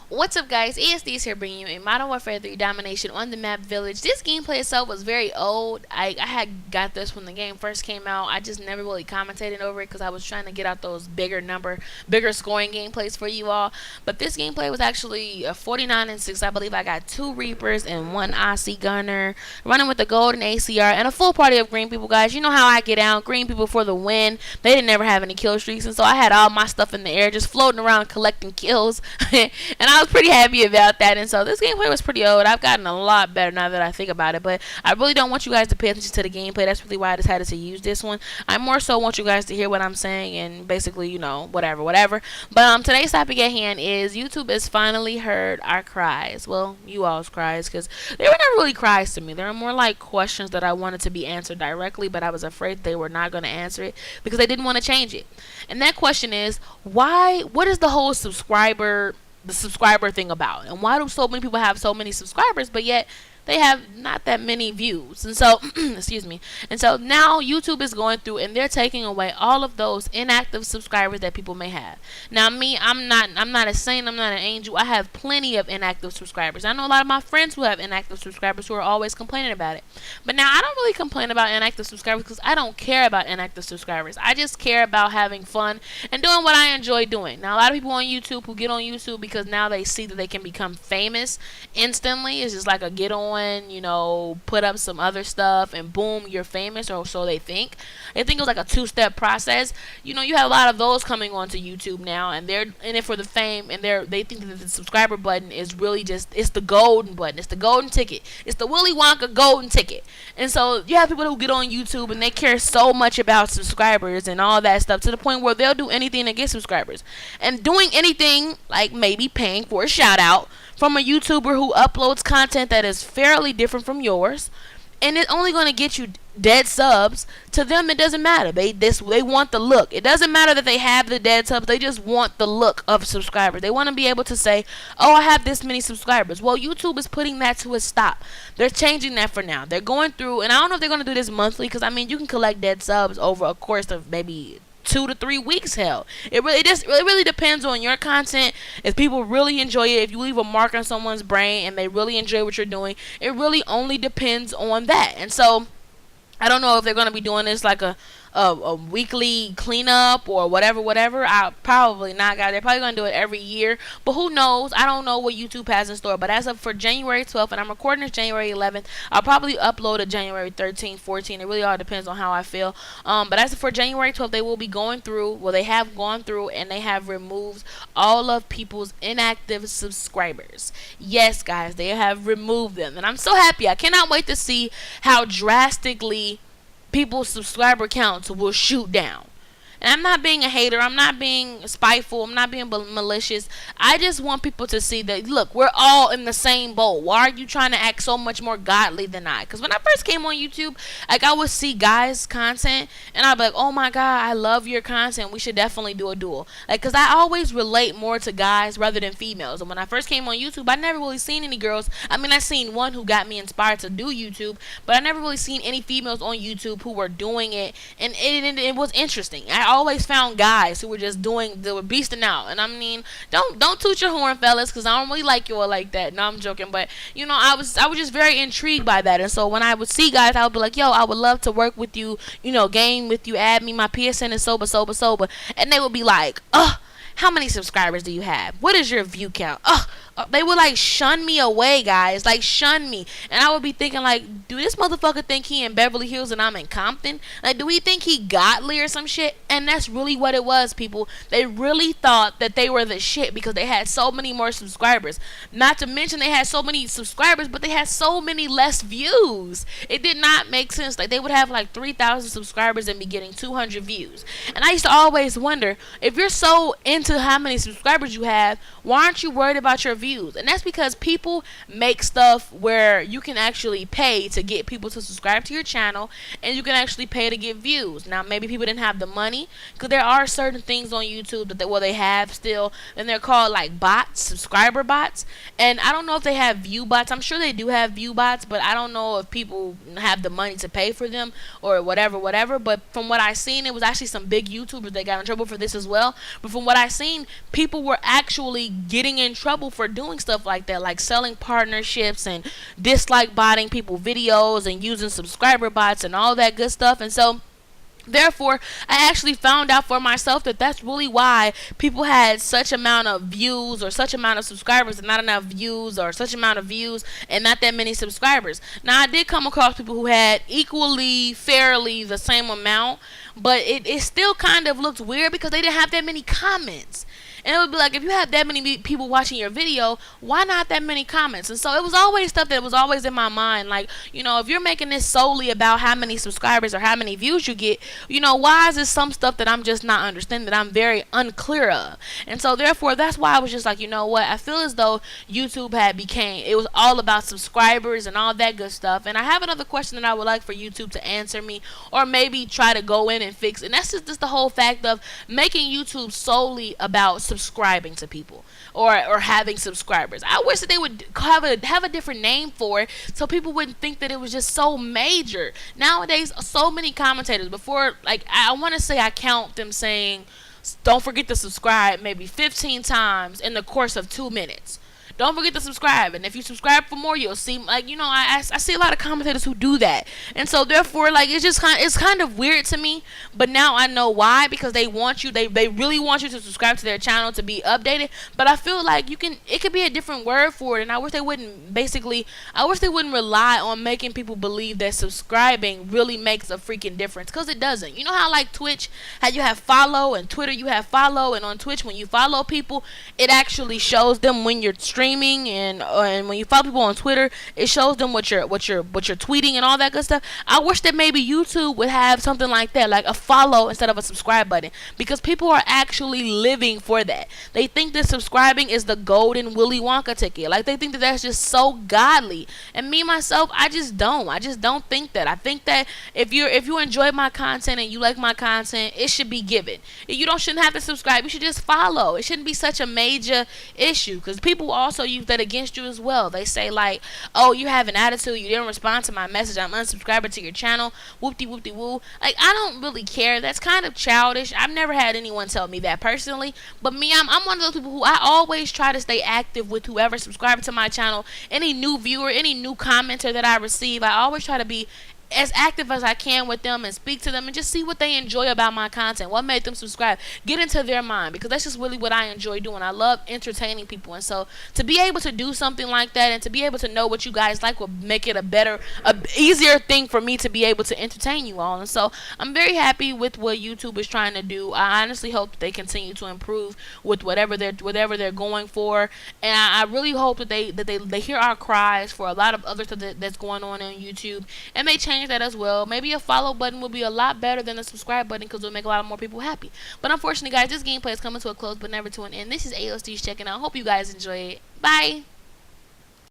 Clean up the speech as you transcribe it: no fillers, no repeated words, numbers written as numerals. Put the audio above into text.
What's up, guys? AyoSteze here, bringing you a Modern Warfare 3 Domination on the map Village. This gameplay itself was very old. I had got this when the game first came out. I just never really commentated over it because I was trying to get out those bigger scoring gameplays for you all. But this gameplay was actually a 49-6. I believe I got 2 Reapers and 1 Aussie Gunner, running with the golden ACR and a full party of green people, guys. You know how I get down. Green people for the win. They didn't never have any kill streaks, and so I had all my stuff in the air, just floating around collecting kills. And I was pretty happy about that. And so this gameplay was pretty old. I've gotten a lot better now that I think about it, but I really don't want you guys to pay attention to the gameplay. That's really why I decided to use this one. I more so want you guys to hear what I'm saying and basically, you know, whatever. But today's topic at hand is YouTube has finally heard our cries. Well, you all's cries, because they were not really cries to me. They were more like questions that I wanted to be answered directly, but I was afraid they were not going to answer it because they didn't want to change it. And that question is, why? What is the whole subscriber thing about, and why do so many people have so many subscribers but yet they have not that many views? And so excuse me. And so now YouTube is going through and they're taking away all of those inactive subscribers that people may have. Now me, I'm not a saint, I'm not an angel. I have plenty of inactive subscribers. I know a lot of my friends who have inactive subscribers who are always complaining about it. But now I don't really complain about inactive subscribers because I don't care about inactive subscribers. I just care about having fun and doing what I enjoy doing. Now a lot of people on YouTube who get on YouTube because now they see that they can become famous instantly. It's just like a get on, you know, put up some other stuff and boom, you're famous, or so they think. They think it was like a 2-step process. You know, you have a lot of those coming onto YouTube now, and they're in it for the fame, and they think that the subscriber button is really just, it's the golden button, it's the golden ticket, it's the Willy Wonka golden ticket. And so you have people who get on YouTube and they care so much about subscribers and all that stuff to the point where they'll do anything to get subscribers, and doing anything like maybe paying for a shout out from a YouTuber who uploads content that is fairly different from yours, and it's only going to get you dead subs. To them, it doesn't matter. They want the look. It doesn't matter that they have the dead subs. They just want the look of subscribers. They want to be able to say, oh, I have this many subscribers. Well, YouTube is putting that to a stop. They're changing that for now. They're going through, and I don't know if they're going to do this monthly, because I mean, you can collect dead subs over a course of maybe 2 to 3 weeks. Hell, it really depends on your content. If people really enjoy it, if you leave a mark on someone's brain and they really enjoy what you're doing, it really only depends on that. And so I don't know if they're going to be doing this like a weekly cleanup or whatever. I probably not, guys. They're probably going to do it every year, but who knows? I don't know what YouTube has in store. But as of for January 12th, and I'm recording this January 11th, I'll probably upload a January 13th, 14th. It really all depends on how I feel. But as of for January 12th, they will be going through, well, they have gone through and they have removed all of people's inactive subscribers. Yes, guys, they have removed them, and I'm so happy. I cannot wait to see how drastically people's subscriber counts will shoot down. And I'm not being a hater, I'm not being spiteful, I'm not being malicious. I just want people to see that, look, we're all in the same boat. Why are you trying to act so much more godly than I? Because when I first came on YouTube, like, I would see guys' content and I'd be like, oh my god, I love your content, we should definitely do a duel. Like, because I always relate more to guys rather than females. And when I first came on YouTube, I never really seen any girls. I mean, I seen one who got me inspired to do YouTube, but I never really seen any females on YouTube who were doing it, and it was interesting. I always found guys who were just they were beasting out. And I mean, don't toot your horn, fellas, because I don't really like you all like that. No, I'm joking. But you know, I was just very intrigued by that. And so when I would see guys, I would be like, yo, I would love to work with you, you know, game with you, add me, my PSN is sober. And they would be like, how many subscribers do you have? What is your view count? They would like shun me away, guys. Like, shun me. And I would be thinking, like, do this motherfucker think he in Beverly Hills and I'm in Compton? Like, do we think he godly or some shit? And that's really what it was, people. They really thought that they were the shit because they had so many more subscribers. Not to mention they had so many subscribers, but they had so many less views. It did not make sense. Like, they would have like 3,000 subscribers and be getting 200 views. And I used to always wonder, if you're so into how many subscribers you have, why aren't you worried about your views? And that's because people make stuff where you can actually pay to get people to subscribe to your channel, and you can actually pay to get views. Now, maybe people didn't have the money, because there are certain things on YouTube that they have still, and they're called like bots, subscriber bots. And I don't know if they have view bots. I'm sure they do have view bots, but I don't know if people have the money to pay for them or whatever. But from what I seen, it was actually some big YouTubers that got in trouble for this as well. But from what I seen people were actually getting in trouble for doing stuff like that, like selling partnerships and dislike botting people videos and using subscriber bots and all that good stuff. And so therefore, I actually found out for myself that that's really why people had such amount of views or such amount of subscribers and not enough views, or such amount of views and not that many subscribers. Now, I did come across people who had equally, fairly the same amount, but it still kind of looked weird because they didn't have that many comments. And it would be like, if you have that many people watching your video, why not that many comments? And so it was always stuff that was always in my mind. Like, if you're making this solely about how many subscribers or how many views you get, why is this some stuff that I'm just not understanding, that I'm very unclear of? And so therefore, that's why I was just like, you know what? I feel as though YouTube it was all about subscribers and all that good stuff. And I have another question that I would like for YouTube to answer me, or maybe try to go in and fix. And that's just the whole fact of making YouTube solely about subscribing to people or having subscribers. I wish that they would have a different name for it, so people wouldn't think that it was just so major. Nowadays, so many commentators, before, like, I want to say I count them saying, don't forget to subscribe maybe 15 times in the course of 2 minutes. Don't forget to subscribe, and if you subscribe for more, you'll see, like, I see a lot of commentators who do that. And so therefore, like, it's kind of weird to me, but now I know why, because they really want you to subscribe to their channel to be updated. But I feel like it could be a different word for it, and I wish they wouldn't rely on making people believe that subscribing really makes a freaking difference, because it doesn't. You know how, like, Twitch, how you have follow, and Twitter you have follow, and on Twitch when you follow people, it actually shows them when you're streaming, and when you follow people on Twitter, it shows them what you're tweeting and all that good stuff. I wish that maybe YouTube would have something like that, like a follow instead of a subscribe button, because people are actually living for that. They think that subscribing is the golden Willy Wonka ticket. Like, they think that that's just so godly. And me myself, I just don't think that. I think that if you enjoy my content and you like my content, it should be given. You shouldn't have to subscribe. You should just follow. It shouldn't be such a major issue, because people also use that against you as well. They say, like, oh, you have an attitude, you didn't respond to my message, I'm unsubscribing to your channel, whoopty whoopty woo. Like, I don't really care. That's kind of childish. I've never had anyone tell me that personally, but me, I'm one of those people who I always try to stay active with whoever subscribed to my channel. Any new viewer, any new commenter that I receive, I always try to be as active as I can with them and speak to them and just see what they enjoy about my content, what made them subscribe, get into their mind, because that's just really what I enjoy doing. I love entertaining people, and so to be able to do something like that and to be able to know what you guys like will make it a easier thing for me to be able to entertain you all. And so I'm very happy with what YouTube is trying to do. I honestly hope that they continue to improve with whatever they're going for, and I really hope that they hear our cries for a lot of other stuff that's going on YouTube, and they change that as well. Maybe a follow button will be a lot better than a subscribe button, because it'll make a lot more people happy. But unfortunately, guys, this gameplay is coming to a close but never to an end. This is AyoSteze checking out. Hope you guys enjoy it. Bye.